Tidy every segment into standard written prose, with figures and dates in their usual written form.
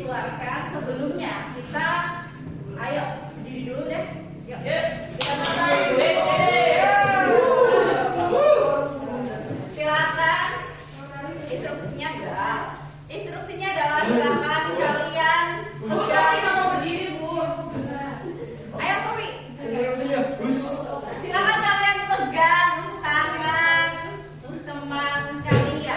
dikeluarkan sebelumnya kita ayo berdiri dulu deh. Yuk. Kita mulai. Silakan. Instruksinya enggak. Instruksinya adalah silakan kalian mau berdiri, Bu. Ayo, Sofi. Silakan kalian pegang tangan teman kalian.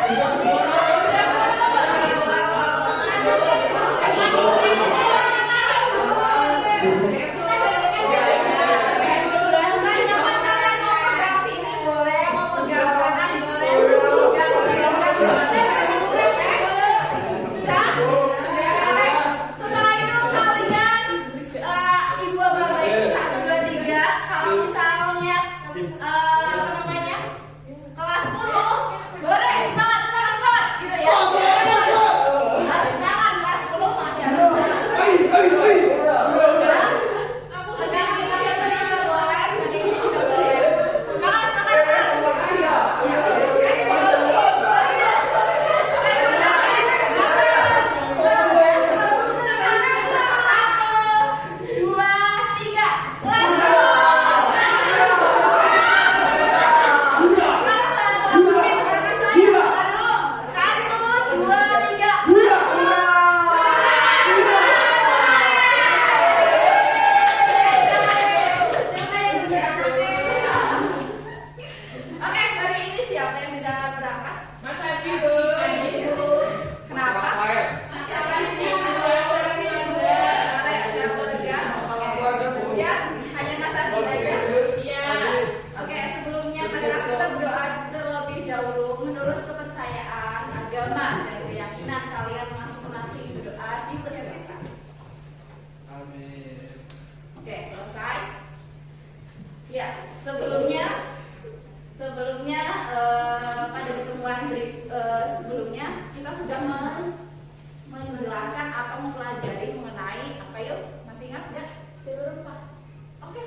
Pada pertemuan sebelumnya kita sudah menjelaskan atau mempelajari mengenai apa yuk? Masih ingat nggak? Jalur rempah. Oke.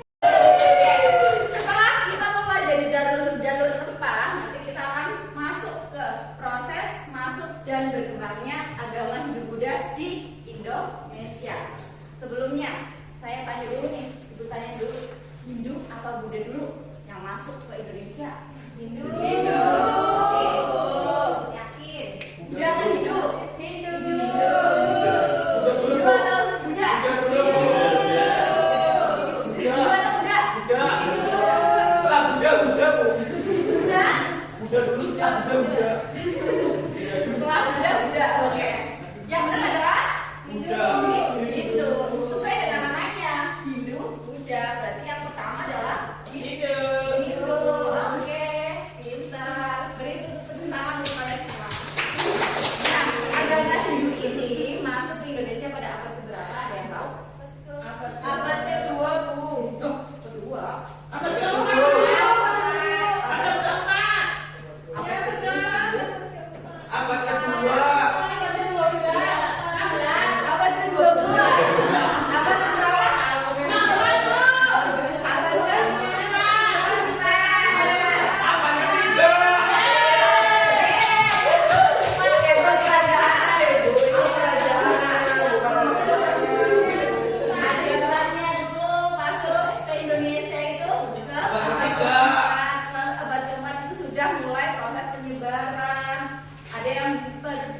Setelah kita mempelajari jalur rempah, nanti kita akan masuk ke proses masuk dan berkembangnya agama Hindu Buddha di Indonesia. Sebelumnya saya tanya dulu nih, Ibu tanya dulu, Hindu atau Buddha dulu yang masuk ke Indonesia? Hindu. Hindu. Yakin? Buddha atau Hindu? Hindu. Hindu atau Buddha? Hindu. Hindu atau Buddha? Buddha. Buddha dulu setelah Buddha. Setelah Buddha. Oke. Yang benar adalah Hindu. Hindu. Sesuai dengan namanya, Hindu, Buddha. Berarti yang pertama adalah Hindu. Hindu. Oke. Pintar. Beri tepuk tangan kepada semua. Nah, agama Hindu ini masuk ke Indonesia pada abad keberapa? Ada yang tahu? Abad ke-20. Kedua. Abad ke-4.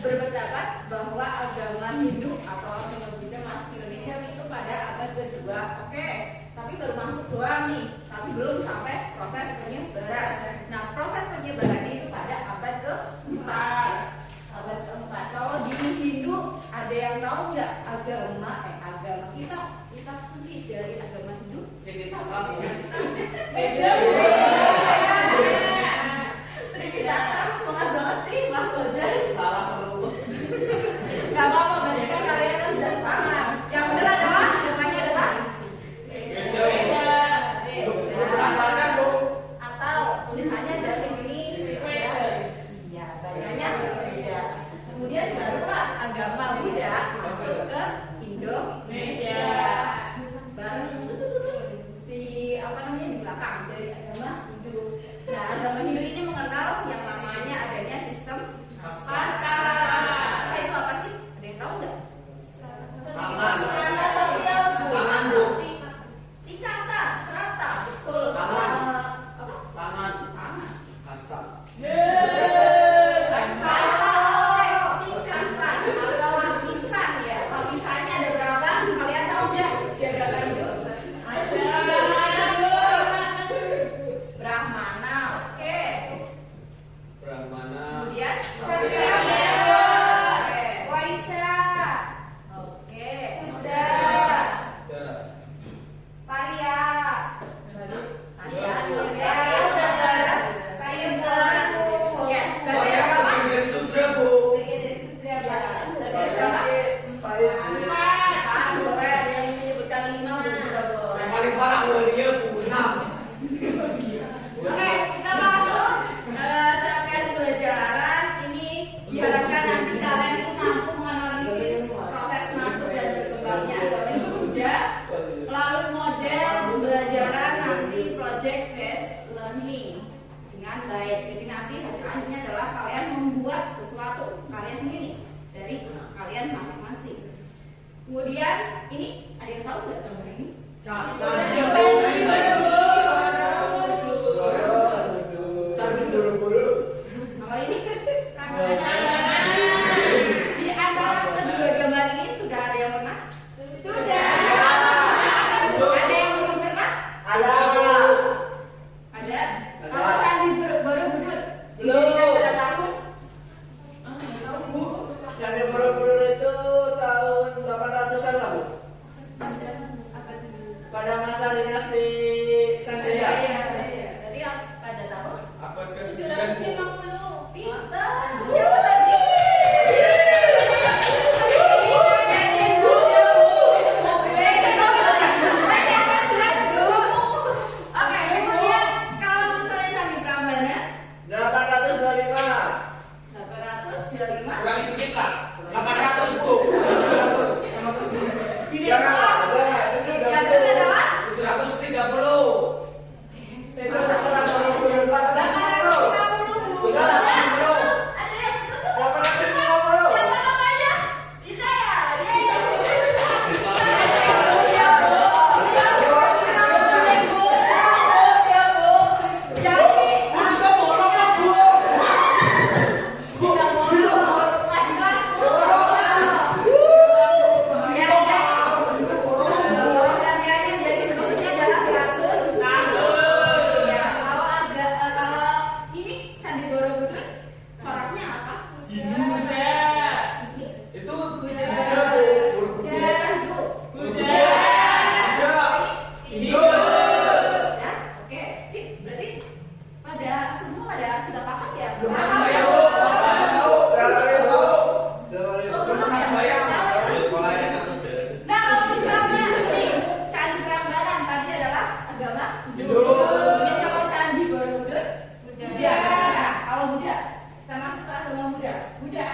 Berpendapat bahwa agama Hindu atau agama Buddha masuk ke Indonesia itu pada abad kedua. Oke, tapi baru masuk doang nih, tapi belum sampai proses penyebaran. Nah, proses penyebarannya itu pada abad keempat. Abad keempat. Kalau di Hindu ada yang tahu nggak agama kita suci dari agama Hindu? Beda. Tripitaka, semangat banget sih Mas Ojan. Salah selalu. Gak apa-apa, berarti kan kalian kan sudah sepakat. Yang benar adalah agamanya adalah beda. Atau tulisannya dari ini beda. Iya, bacanya beda. Kemudian barulah agama Buddha masuk ke Indonesia. Bareng di di belakang dari agama Hindu. Nah, agama Hindu ini mengenal yang namanya adanya sistem kasta. Kasta itu apa sih? Ada yang tahu nggak? Kemudian ini ada yang tahu nggak gambar ini? Kalau ini di antara kedua gambar ini sudah ada yang pernah? Sudah. Ada yang belum pernah? Ada. Kalau Candi Borobudur didirikan pada tahun? Tahu Bu? Candi Borobudur itu tahun 800-an lah Bu. Pada masa dinasti Sanjaya. Berarti pada tahun? Abad ke-9 Bu. Pintar. Siapa tadi? Oke, kemudian kalau misalnya Candi Prambanan 825. 825. Kurangi sedikit lah. 800 Bu. Jangan. Yang benar adalah 730. Itu setelah Borobudur 850. Udah 80. ada yang betul. 850. Siapa namanya? Kita ya. Itu Sudah paham ya? belum pernah sembahyang Bu. Belum pernah sembahyang. Sekolahnya satu deh. Nah, kalau misalnya ini Candi Prambanan tadi adalah agama Hindu. Kemudian kalau Candi Borobudur Buddha. Ya, kalau Buddha kita masuk ke agama Buddha. Buddha.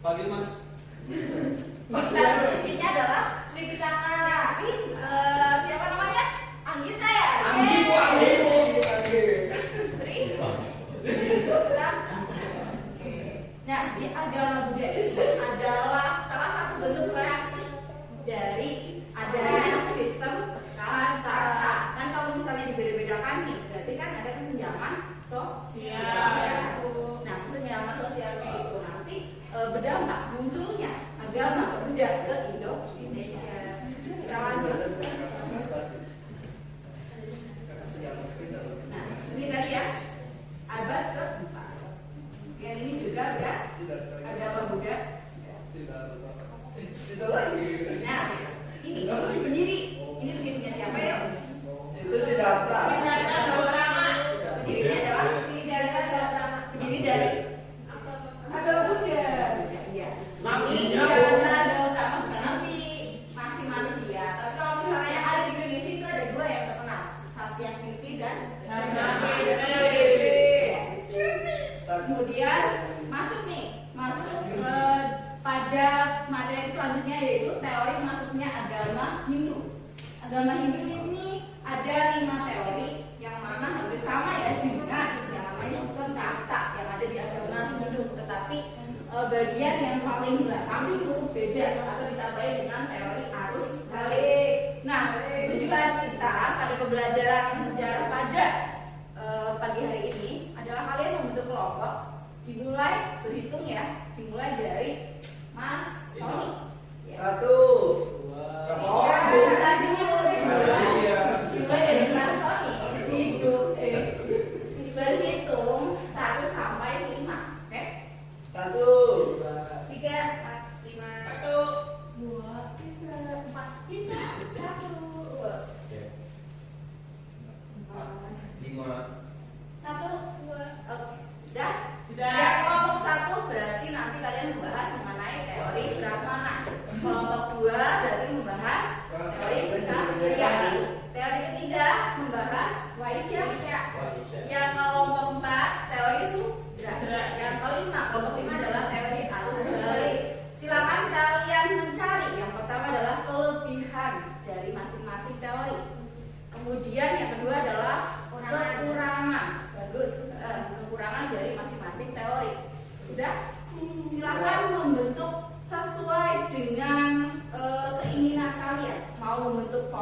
Pagi Mas. Kita posisinya adalah Tripitaka. Tapi siapa namanya? Anggita ya? Anggi Bu, Anggi Bu. Nah, di agama Buddha itu adalah salah satu bentuk reaksi dari adanya sistem kasta. Kan kalau misalnya dibeda-bedakan nih, berarti kan ada kesenjangan sosial. Nah, kesenjangan sosial itu nanti berdampak munculnya agama Buddha ke Indonesia. Kita lanjut. Nah, ini tadi ya abad ke-4. Yang ini juga ya agama Buddha. Itu lagi. Nah, ini pendiri. Ini pendirinya siapa ya? Itu Siddhartha. Pendirinya adalah pendiri dari agama Buddha. Iya. Nabinya, Bu. Karena Gautama bukan nabi, masih manusia. Tapi kalau misalnya yang ada di Indonesia itu ada dua yang terkenal, Satyakirti dan Kemudian masuk pada materi selanjutnya yaitu teori masuknya agama Hindu. Agama Hindu ini ada 5 teori yang mana hampir sama ya dengan yang namanya sistem kasta yang ada di agama Hindu, tetapi bagian yang paling belakang itu beda atau ditambahi dengan teori arus balik. Nah, tujuan kita pada pembelajaran sejarah pada pagi hari ini adalah kalian membentuk kelompok, dimulai berhitung ya, dimulai dari Mas Tony. Ya. 1, 2, Dimulai dari Mas Tony. Berhitung 1 sampai 5. Oke? 1, 2, 3, 4, 5, 1, 2, 3, 4, 5, 1, 5. 1, 2, oke. Sudah? Sudah. Ya, kelompok 1 berarti nanti kalian membahas mengenai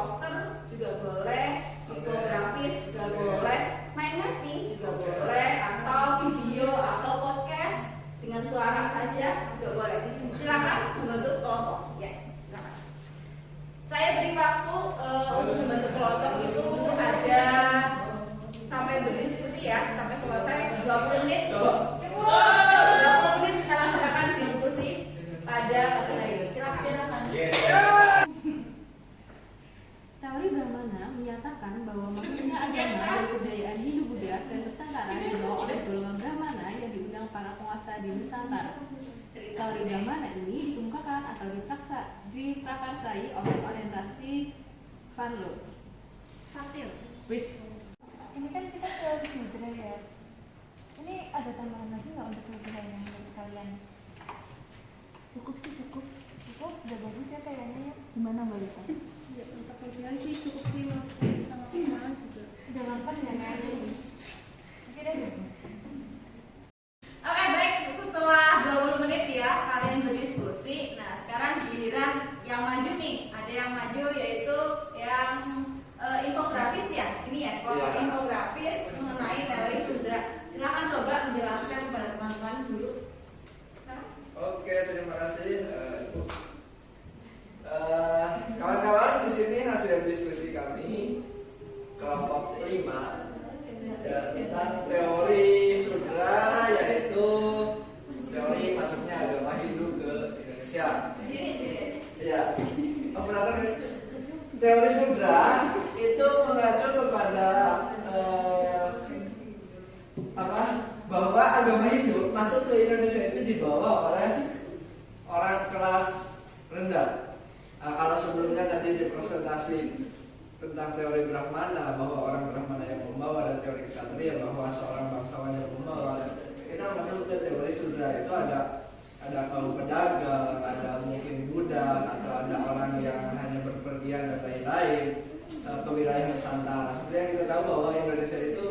poster juga boleh, infografis juga boleh, mind mapping juga boleh, atau video atau podcast dengan suara saja juga boleh. Silakan membentuk kelompok. Ya, silakan. Saya beri waktu untuk membentuk kelompok itu ada sampai berdiskusi ya, sampai selesai 20 menit. Cukup. 20 menit kita laksanakan diskusi pada hari ini. Silakan. Teori Brahmana menyatakan bahwa maksudnya agama dan kebudayaan Hindu-Buddha dan Nusantara dibawa oleh golongan Brahmana yang diundang para penguasa di Nusantara. Teori Brahmana ini dikemukakan atau diprakarsai oleh orientasi Van Loo. Wis. Ini kan kita teori Sudra ya. Ini ada tambahan lagi nggak untuk kelebihan yang menurut kalian? Cukup sih, cukup. Cukup, udah bagus ya kayaknya. Gimana Mbak Lisa? Ya, untuk kelebihan sih cukup sih, sama kekurangan juga. Udah gampang ya kayaknya. Oke deh. Oke, baik. Setelah 20 menit ya kalian berdiskusi. Nah, sekarang giliran yang maju nih. Ada yang maju yaitu yang infografis ya. Ini ya, kelompok infografis mengenai teori Sudra. Silakan coba menjelaskan kepada teman-teman dulu. Oke, terima kasih. Kawan-kawan, di sini hasil diskusi kami kelompok 5 tentang teori Sudra, yaitu teori masuknya agama Hindu ke Indonesia. Ya, operator. Teori Sudra itu mengacu kepada bahwa agama Hindu masuk ke Indonesia itu dibawa oleh orang kelas rendah. Nah, kalau sebelumnya tadi dipresentasi tentang teori Brahmana, bahwa orang Brahmana yang membawa, dan teori Ksatria bahwa seorang bangsawan yang membawa, kita masuk ke teori Sudra itu ada kaum pedagang, ada mungkin budak, atau ada orang yang hanya berpergian dan lain-lain ke wilayah Nusantara. Seperti yang kita tahu bahwa Indonesia itu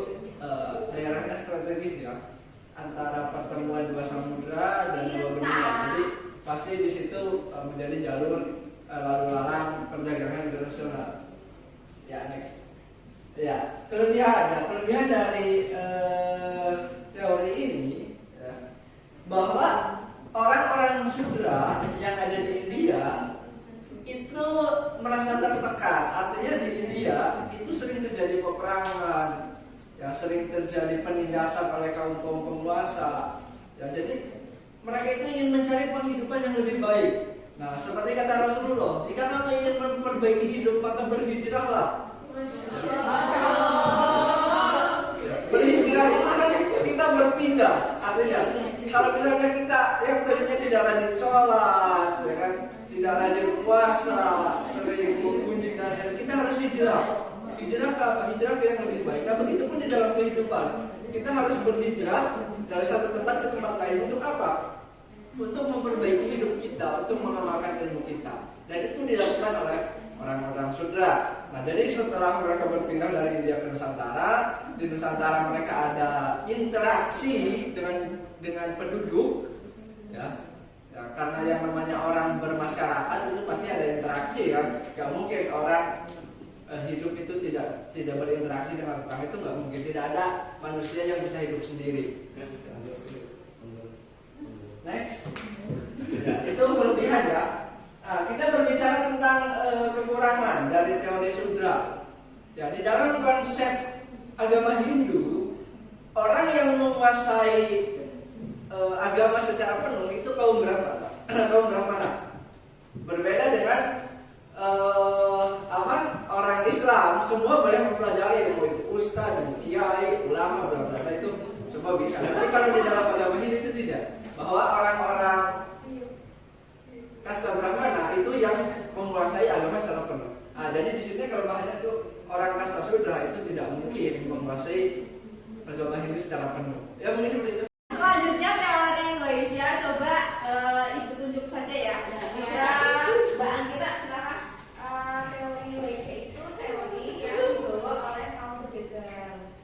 daerahnya strategis ya, antara pertemuan dua samudra dan dua benua. Jadi pasti di situ menjadi jalur lalu lalang perdagangan internasional. Ya, next. Ya, kelebihan dari teori ini ya, bahwa orang-orang Sudra yang ada di India itu merasa tertekan. Artinya di India itu sering terjadi peperangan, ya, sering terjadi penindasan oleh kaum-kaum penguasa. Ya, jadi mereka itu ingin mencari penghidupan yang lebih baik. Nah, seperti kata Rasulullah, jika kamu ingin memperbaiki hidup, maka berhijrahlah. Berhijrah itu kan kita berpindah. Artinya, kalau misalnya kita yang tadinya tidak rajin sholat, ya kan, tidak rajin puasa, sering mengunjungi, kita harus hijrah. Hijrah ke apa? Hijrah ke yang lebih baik. Nah, begitu pun di dalam kehidupan, kita harus berhijrah dari satu tempat ke tempat lain. Untuk apa? Untuk memperbaiki hidup kita, untuk mengamalkan ilmu kita. Dan itu dilakukan oleh orang-orang Sudra. Nah, jadi setelah mereka berpindah dari India ke Nusantara, di Nusantara mereka ada interaksi dengan penduduk, ya. Ya, karena yang namanya orang bermasyarakat itu pasti ada interaksi kan. Gak mungkin orang hidup itu tidak berinteraksi dengan tetangga, itu nggak mungkin. Tidak ada manusia yang bisa hidup sendiri. Next, ya, itu kelebihan ya. Nah, kita berbicara tentang kekurangan dari teori Sudra. Ya, di dalam konsep agama Hindu, orang yang menguasai agama secara penuh itu kaum Brahmana. Berbeda dengan orang Islam, semua boleh mempelajari ilmu itu, ustaz, kiai, ulama, bla itu semua bisa. Tapi kalau di dalam agama Hindu itu tidak. Bahwa orang-orang kasta Brahmana itu yang menguasai agama secara penuh. Nah, jadi di sini kelemahannya tuh orang kasta Sudra itu tidak mungkin menguasai agama Hindu secara penuh. Ya, mungkin seperti itu. Selanjutnya teori Indonesia, coba ibu tunjuk saja ya. Mbak Anggita, silakan. Teori Indonesia itu teori yang dibawa oleh kaum pedagang.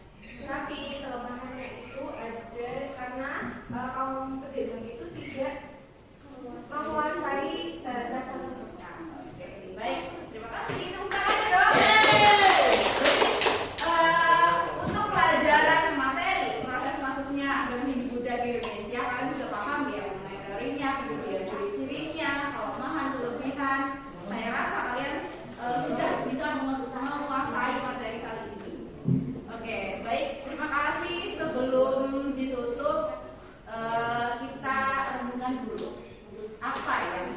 Tapi kelemahannya itu ada karena kaum pedagang itu tidak menguasai bahasa Sanskerta. Baik, terima kasih. Tepuk tangan dong. teman-teman. Saya rasa kalian sudah bisa menguasai materi kali ini. Oke, baik. Terima kasih. Sebelum ditutup, kita renungan dulu. Apa yang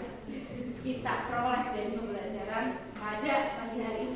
kita peroleh dari pembelajaran pada pagi hari ini?